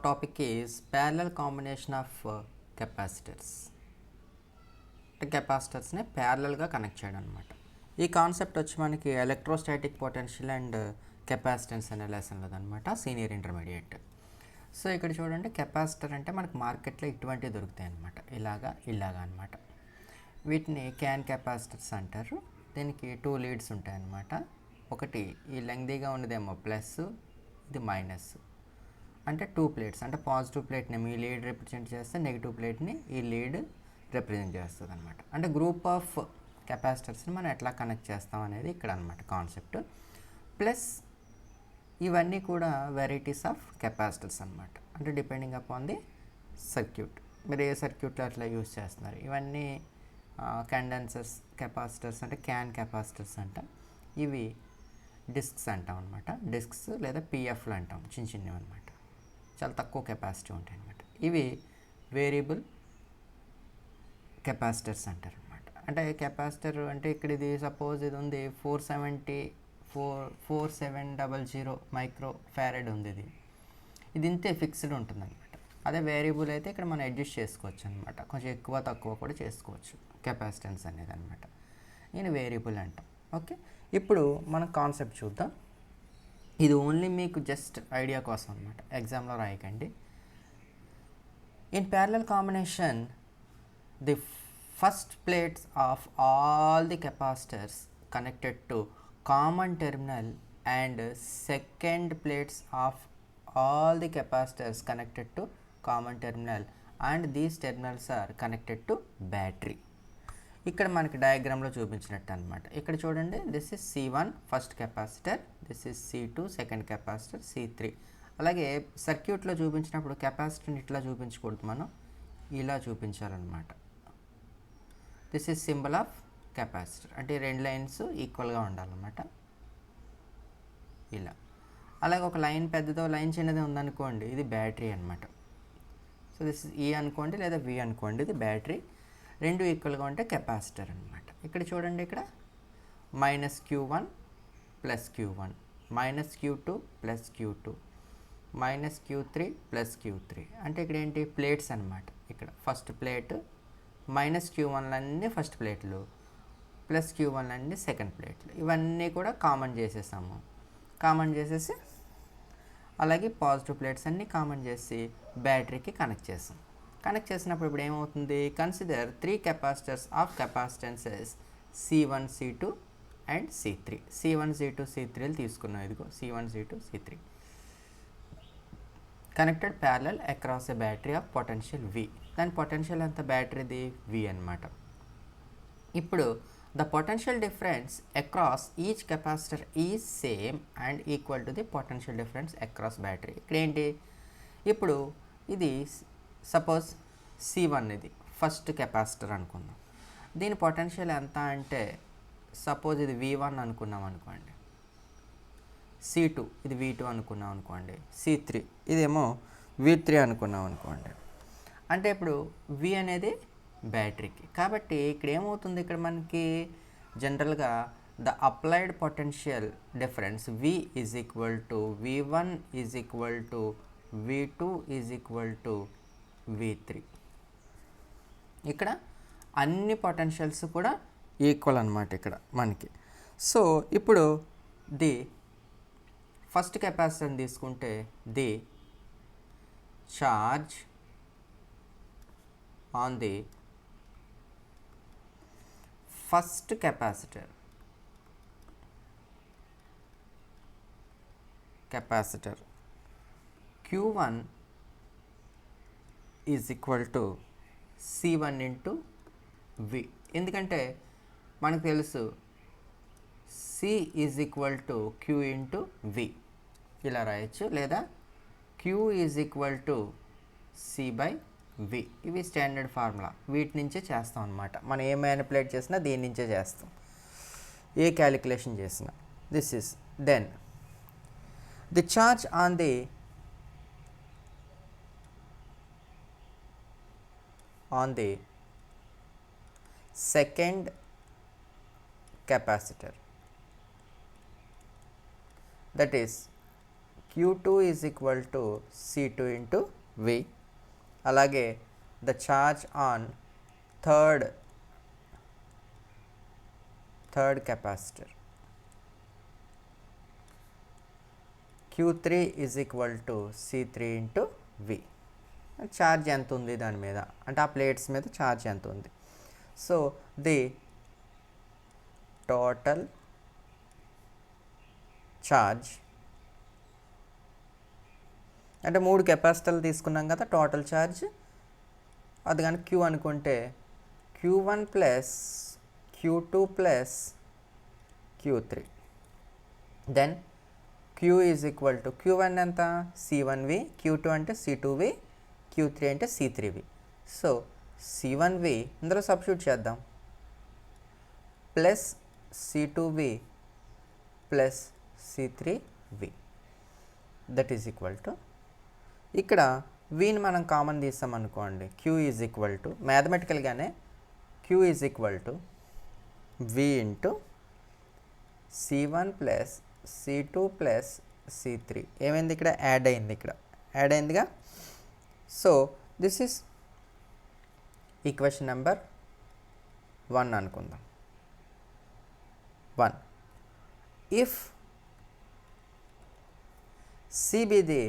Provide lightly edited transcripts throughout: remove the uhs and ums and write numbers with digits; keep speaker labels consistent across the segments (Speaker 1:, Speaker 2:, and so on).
Speaker 1: topic is parallel combination of capacitors. కెపాసిటర్స్ని ప్యారలల్గా connect చేయడం అనమాట. ఈ కాన్సెప్ట్ వచ్చి మనకి ఎలక్ట్రోస్టాటిక్ పొటెన్షియల్ అండ్ కెపాసిటెన్స్ అనే లెసన్లో అనమాట, సీనియర్ ఇంటర్మీడియట్. సో ఇక్కడ చూడండి, కెపాసిటర్ అంటే మనకు మార్కెట్లో ఇటువంటివి దొరుకుతాయి అనమాట, ఇలాగా అనమాట. వీటిని క్యాన్ కెపాసిటర్స్ అంటారు. దీనికి 2 లీడ్స్ ఉంటాయి అన్నమాట. ఒకటి ఈ లెంగ్దీగా ఉన్నదేమో ప్లస్, ఇది మైనస్. అంటే 2 ప్లేట్స్, అంటే పాజిటివ్ ప్లేట్ని మీ లీడ్ రిప్రజెంట్ చేస్తే నెగిటివ్ ప్లేట్ని ఈ లీడ్ రిప్రజెంట్ చేస్తుంది అనమాట. అంటే గ్రూప్ ఆఫ్ కెపాసిటర్స్ని మనం ఎట్లా కనెక్ట్ చేస్తాం అనేది ఇక్కడ అనమాట కాన్సెప్ట్. ప్లస్ ఇవన్నీ కూడా వెరైటీస్ ఆఫ్ కెపాసిటర్స్ అనమాట. అంటే డిపెండింగ్ అపాన్ ది సర్క్యూట్, మీరు ఏ సర్క్యూట్లో అట్లా యూజ్ చేస్తున్నారు. ఇవన్నీ కండెన్సర్స్ కెపాసిటర్స్, అంటే క్యాన్ కెపాసిటర్స్ అంటాం. ఇవి డిస్క్స్ అంటాం అనమాట. డిస్క్స్ లేదా పిఎఫ్లు అంటాం, చిన్నవి అనమాట, చాలా తక్కువ కెపాసిటీ ఉంటాయి అనమాట. ఇవి వేరియబుల్ కెపాసిటర్స్ అంటారు అనమాట. అంటే కెపాసిటర్ అంటే ఇక్కడ ఇది సపోజ్ ఇది ఉంది 4700 మైక్రో ఫారెడ్ ఉంది. ఇది ఇంతే ఫిక్స్డ్ ఉంటుంది అనమాట. అదే వేరియబుల్ అయితే ఇక్కడ మనం అడ్జస్ట్ చేసుకోవచ్చు అనమాట, కొంచెం ఎక్కువ తక్కువ కూడా చేసుకోవచ్చు కెపాసిటెన్స్ అనేది అనమాట. నేను వేరియబుల్ అంటాం. ఓకే, ఇప్పుడు మనం కాన్సెప్ట్ చూద్దాం. ఇది ఓన్లీ మీకు జస్ట్ ఐడియా కోసం అనమాట, ఎగ్జామ్లో రాయకండి. In parallel combination, the first plates of all the capacitors connected to common terminal and second plates of all the capacitors connected to common terminal and these terminals are connected to battery. ఇక్కడ మనకి డయాగ్రామ్లో చూపించినట్టు అనమాట. ఇక్కడ చూడండి, this is C1 first capacitor, this is C2 second capacitor, C3. అలాగే సర్క్యూట్లో చూపించినప్పుడు కెపాసిటర్ని ఇట్లా చూపించకూడదు, మనం ఇలా చూపించాలన్నమాట. This is symbol of capacitor, అంటే 2 లైన్స్ ఈక్వల్గా ఉండాలన్నమాట, ఇలా. అలాగే ఒక లైన్ పెద్దదో లైన్ చిన్నది ఉందనుకోండి, ఇది బ్యాటరీ అనమాట. సో దిస్ ఈ అనుకోండి లేదా వి అనుకోండి, ఇది బ్యాటరీ. 2 ఈక్వల్గా ఉంటే కెపాసిటర్ అనమాట. ఇక్కడ చూడండి, ఇక్కడ -Q1 + Q1, -Q2 + Q2, -Q3 + Q3. అంటే ఇక్కడ ఏంటి, ప్లేట్స్ అనమాట. ఇక్కడ ఫస్ట్ ప్లేట్, -Q1 అన్నీ ఫస్ట్ ప్లేట్లు, +Q1 అన్నీ సెకండ్ ప్లేట్లు. ఇవన్నీ కూడా కామన్ చేసేసాము. కామన్ చేసేసి అలాగే పాజిటివ్ ప్లేట్స్ అన్నీ కామన్ చేసి బ్యాటరీకి కనెక్ట్ చేసాం. కనెక్ట్ చేసినప్పుడు ఇప్పుడు ఏమవుతుంది, consider 3 capacitors of capacitances C1 C2 and C3. C1 C2 C3 తీసుకున్నాం. ఇదిగో C1 C2 C3 connected parallel across a battery of potential V. దాని పొటెన్షియల్ అంత బ్యాటరీది V అనమాట. ఇప్పుడు the potential difference across each capacitor is same and equal to the potential difference across battery. ఇక్కడ ఏంటి, ఇప్పుడు ఇది సపోజ్ C1 ఇది ఫస్ట్ కెపాసిటర్ అనుకుందాం. దీని పొటెన్షియల్ ఎంత అంటే, సపోజ్ ఇది V1 అనుకున్నాం అనుకోండి, C2 ఇది V2 అనుకున్నాం అనుకోండి, C3 ఇదేమో V3 అనుకున్నాం అనుకోండి. అంటే ఇప్పుడు V అనేది బ్యాటరీకి. కాబట్టి ఇక్కడ ఏమవుతుంది, ఇక్కడ మనకి జనరల్గా the applied potential difference V is equal to V1 is equal to V2 is equal to V3. ఇక్కడ అన్ని పొటెన్షియల్స్ కూడా ఈక్వల్ అనమాట ఇక్కడ మనకి. సో ఇప్పుడు ది ఫస్ట్ కెపాసిటర్ తీసుకుంటే, the charge on the first capacitor Q1 is equal to C1 into V. ఎందుకంటే మనకు తెలుసు C is equal to Q into V, ఇలా రాయొచ్చు. లేదా Q is equal to C/V. ఇవి స్టాండర్డ్ ఫార్ములా, వీటి నుంచే చేస్తాం అనమాట. మనం ఏ మ్యానిపులేట్ చేసినా దీని నుంచే చేస్తాం, ఏ క్యాలిక్యులేషన్ చేసినా. This is then the charge on the second capacitor, that is Q2 is equal to C2 into V. అలాగే the charge on third capacitor Q3 is equal to C3 into V. Charge ఎంత ఉంది దాని మీద అంటే ఆ plates మీద charge ఎంత ఉంది. సో ది టోటల్ ఛార్జ్ అంటే 3 కెపాసిటర్లు తీసుకున్నాం కదా, టోటల్ ఛార్జ్ అది కానీ Q అనుకుంటే Q1 plus Q2 plus Q3. Then Q is equal to Q1 ఎంత C1V, Q2 అంటే C2V, Q3 అంటే C3V. సో C1V ఇందులో సబ్స్టిట్యూట్ చేద్దాం, plus C2V plus C3V. That is equal to ఇక్కడ వీని మనం కామన్ తీస్తాం అనుకోండి, Q ఈజ్ ఈక్వల్ టు మ్యాథమెటికల్గానే Q is equal to V into C1 plus C2 plus C3. ఏమైంది ఇక్కడ యాడ్ అయింది, ఇక్కడ యాడ్ అయిందిగా. So this is equation number 1 అనుకుందాం. 1 if C be the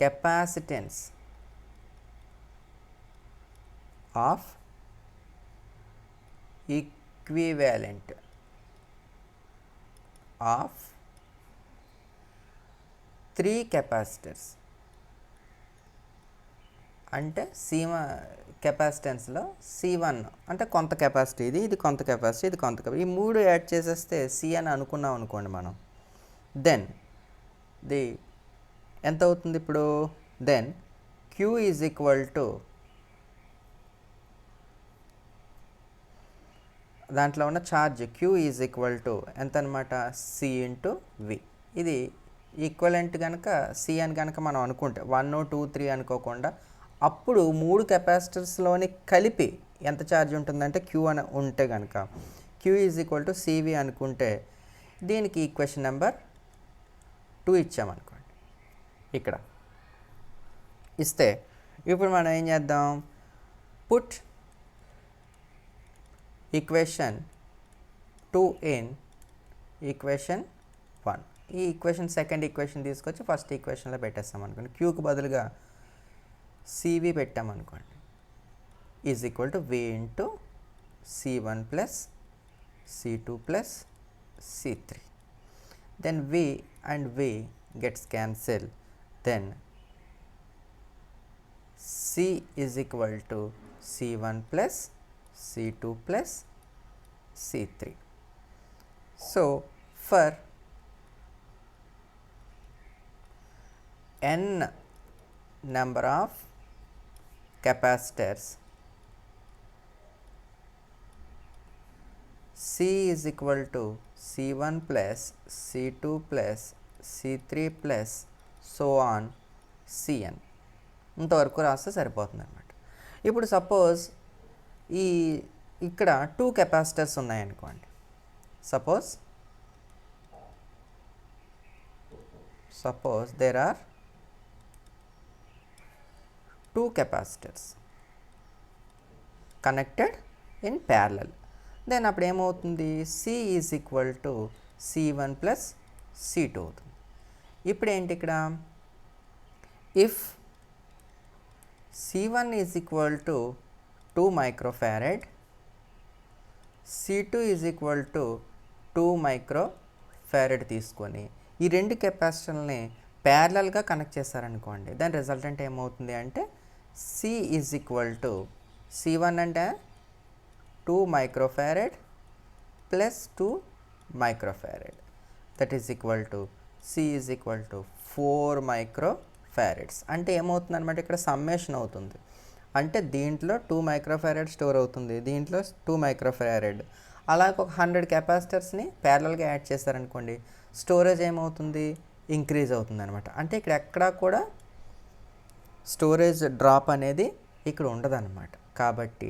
Speaker 1: capacitance of equivalent of 3 capacitors అంటే కెపాసిటెన్స్లో C1 అంటే కొంత కెపాసిటీ, ఇది కొంత కెపాసిటీ, ఇది కొంత కెపాసిటీ, ఈ 3 యాడ్ చేసేస్తే C అని అనుకున్నాం అనుకోండి మనం. దెన్ ది ఎంత అవుతుంది ఇప్పుడు, then Q is equal to దాంట్లో ఉన్న charge Q is equal to ఎంత అనమాట C ఇంటూ V. ఇది ఈక్వలెంట్ కనుక C అని కనుక మనం అనుకుంటే 1 2 3 అనుకోకుండా అప్పుడు 3 కెపాసిటర్స్లోని కలిపి ఎంత ఛార్జ్ ఉంటుందంటే Q అని ఉంటే కనుక Q is equal to CV అనుకుంటే దీనికి ఈక్వేషన్ నెంబర్ 2 ఇచ్చామనుకోండి. ఇక్కడ ఇస్తే ఇప్పుడు మనం ఏం చేద్దాం, పుట్ ఈక్వేషన్ 2 ఇన్ ఈక్వేషన్ 1. ఈ ఈక్వేషన్ సెకండ్ ఈక్వేషన్ తీసుకొచ్చి ఫస్ట్ ఈక్వేషన్లో పెట్టేస్తాం అనుకోండి. Qకు బదులుగా CV పెట్టామనుకోండి, is equal to V into C1 plus C2 plus C3. Then V and V gets cancel. Then C is equal to C1 plus C2 plus C3. So for n number of capacitors C is equal to C1 plus C2 plus C3 plus so on Cn. ఇంతవరకు రాస్తే సరిపోతుంది అన్నమాట. ఇప్పుడు suppose ఇక్కడ 2 capacitors ఉన్నాయనుకోండి. Suppose there are 2 capacitors connected in parallel. then అప్పుడు ఏమవుతుంది, C is equal to C1 plus C2 అవుతుంది. ఇప్పుడు ఏంటి ఇక్కడ, if C1 is equal to 2 microfarad, C2 is equal to 2 microfarad తీసుకొని ఈ 2 కెపాసిటర్లని ప్యారలల్గా కనెక్ట్ చేశారనుకోండి, దాని రిజల్టెంట్ ఏమవుతుంది అంటే C is equal to C1 అంటే 2 microfarad plus 2 microfarad, that is equal to C is equal to 4 మైక్రోఫారెడ్స్. అంటే ఏమవుతుంది అనమాట, ఇక్కడ సమ్మేషన్ అవుతుంది. అంటే దీంట్లో 2 మైక్రోఫారెడ్ స్టోర్ అవుతుంది, దీంట్లో 2 మైక్రోఫారెడ్. అలాగే ఒక 100 కెపాసిటర్స్ని ప్యారలల్గా యాడ్ చేశారనుకోండి, స్టోరేజ్ ఏమవుతుంది, ఇంక్రీజ్ అవుతుంది అనమాట. అంటే ఇక్కడ ఎక్కడా కూడా స్టోరేజ్ డ్రాప్ అనేది ఇక్కడ ఉండదన్నమాట. కాబట్టి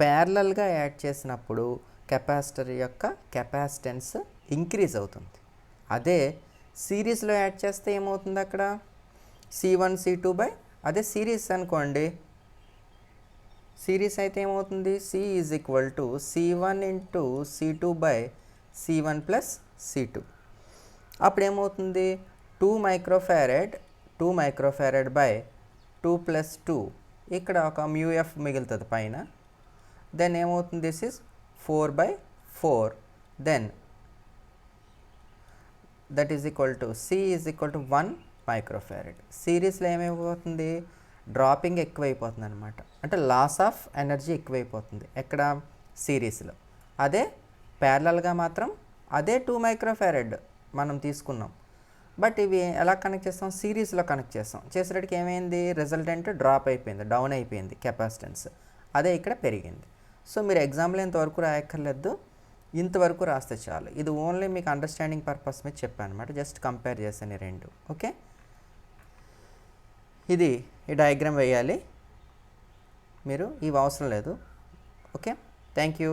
Speaker 1: ప్యారలల్గా యాడ్ చేసినప్పుడు కెపాసిటర్ యొక్క కెపాసిటెన్స్ ఇంక్రీజ్ అవుతుంది. అదే సిరీస్లో యాడ్ చేస్తే ఏమవుతుంది అక్కడ C1 C2 బై, అదే సిరీస్ అనుకోండి, సిరీస్ అయితే ఏమవుతుంది C is equal to C1 into C2 by C1 plus C2. అప్పుడు ఏమవుతుంది 2 మైక్రోఫారెడ్ బై 2 ప్లస్ 2, ఇక్కడ ఒక μF మిగులుతుంది పైన. దెన్ ఏమవుతుంది this is 4/4, then that is equal to C is equal to 1 microfarad. సిరీస్లో ఏమైపోతుంది డ్రాపింగ్ ఎక్కువైపోతుంది అనమాట, అంటే లాస్ ఆఫ్ ఎనర్జీ ఎక్కువైపోతుంది ఎక్కడ సిరీస్లో. అదే ప్యారలల్గా మాత్రం అదే 2 మైక్రోఫారెడ్ మనం తీసుకున్నాం, బట్ ఇవి ఎలా కనెక్ట్ చేస్తాం సిరీస్లో కనెక్ట్ చేస్తాం. చేసేటట్టుకి ఏమైంది రిజల్టెంట్ డ్రాప్ అయిపోయింది, డౌన్ అయిపోయింది కెపాసిటెన్స్, అదే ఇక్కడ పెరిగింది. సో మీరు ఎగ్జాంపుల్ ఇంతవరకు రాయక్కర్లేదు, ఇంతవరకు రాస్తే చాలు. ఇది ఓన్లీ మీకు అండర్స్టాండింగ్ పర్పస్ మీద చెప్పాను అనమాట, జస్ట్ కంపేర్ చేశాను ఈ రెండు. ఓకే, ఇది ఈ డయాగ్రామ్ వేయాలి మీరు, ఇవి అవసరం లేదు. Okay, thank you.